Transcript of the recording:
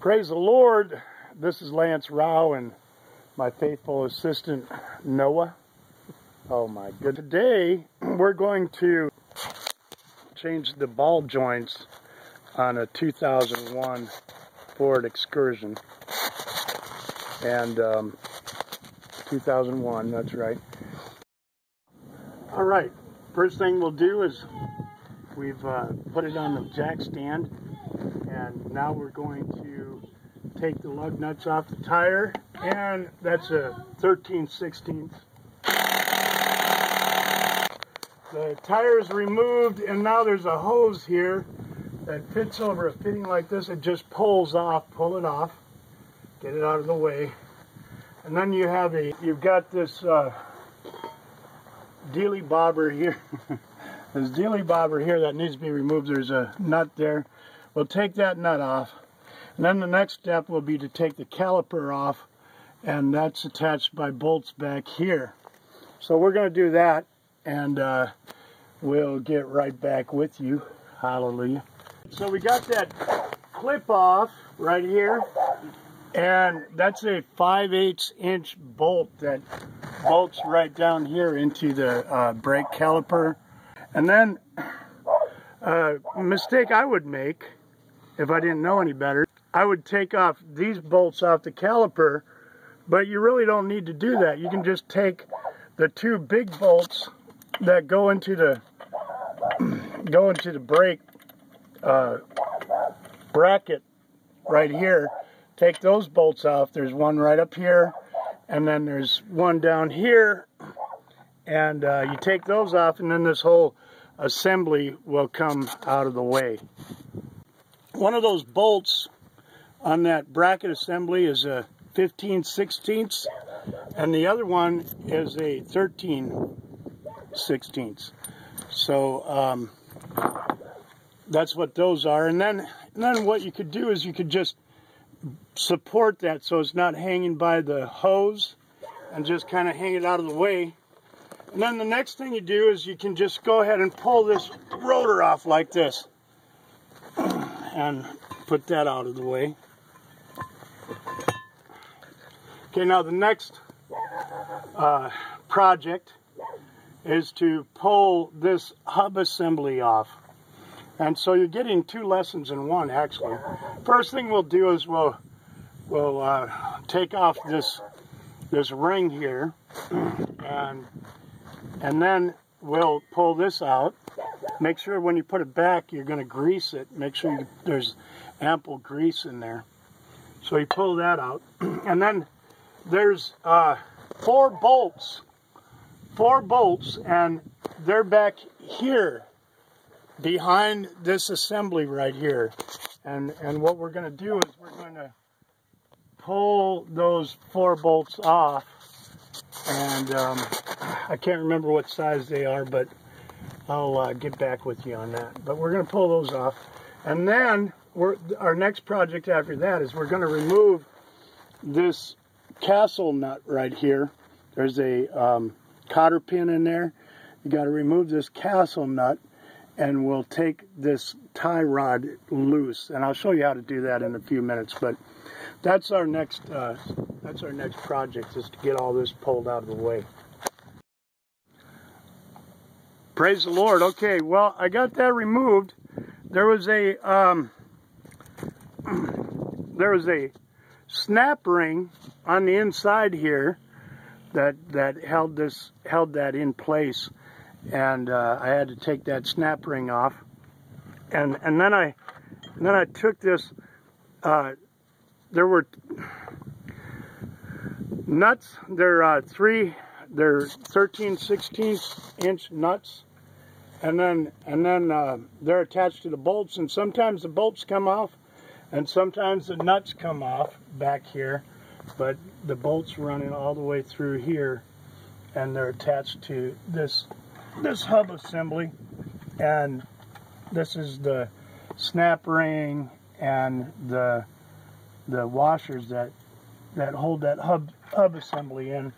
Praise the Lord. This is Lance Rao and my faithful assistant Noah. Oh my goodness. Today we're going to change the ball joints on a 2001 Ford Excursion. And 2001, that's right. All right, first thing we'll do is we've put it on the jack stand, and now we're going to take the lug nuts off the tire, and that's a 13/16. The tire is removed, and now there's a hose here that fits over a fitting like this. It just pulls off, pull it off, get it out of the way. And then you've got this dealy bobber here. This dealy bobber here that needs to be removed. There's a nut there. We'll take that nut off. And then the next step will be to take the caliper off, and that's attached by bolts back here. So we're going to do that, and we'll get right back with you. Hallelujah. So we got that clip off right here, and that's a 5/8" bolt that bolts right down here into the brake caliper. And then a mistake I would make if I didn't know any better, I would take off these bolts off the caliper, but you really don't need to do that. You can just take the two big bolts that go into the brake bracket right here. Take those bolts off. There's one right up here, and then there's one down here, and you take those off, and then this whole assembly will come out of the way. One of those bolts on that bracket assembly is a 15/16, and the other one is a 13/16. So that's what those are. And then what you could do is you could just support that so it's not hanging by the hose, and just kind of hang it out of the way. And then the next thing you do is you can just go ahead and pull this rotor off like this and put that out of the way. Okay, now the next project is to pull this hub assembly off. And so you're getting two lessons in one, actually. First thing we'll do is we'll take off this ring here, and then we'll pull this out. Make sure when you put it back, you're going to grease it. Make sure there's ample grease in there. So you pull that out, and then there's four bolts, and they're back here behind this assembly right here. And what we're going to do is we're going to pull those 4 bolts off, and I can't remember what size they are, but I'll get back with you on that. But we're going to pull those off, and then our next project after that is we're going to remove this castle nut right here. There's a cotter pin in there. You got to remove this castle nut, and we'll take this tie rod loose, and I'll show you how to do that in a few minutes. But that's our next project, is to get all this pulled out of the way. Praise the Lord. Okay, well, I got that removed. There was a snap ring on the inside here that held that in place, and I had to take that snap ring off, and then I took this. There were nuts. They're 13/16" nuts, and then they're attached to the bolts. And sometimes the bolts come off, and sometimes the nuts come off back here. But the bolts running all the way through here, and they're attached to this hub assembly. And this is the snap ring and the washers that hold that hub assembly in.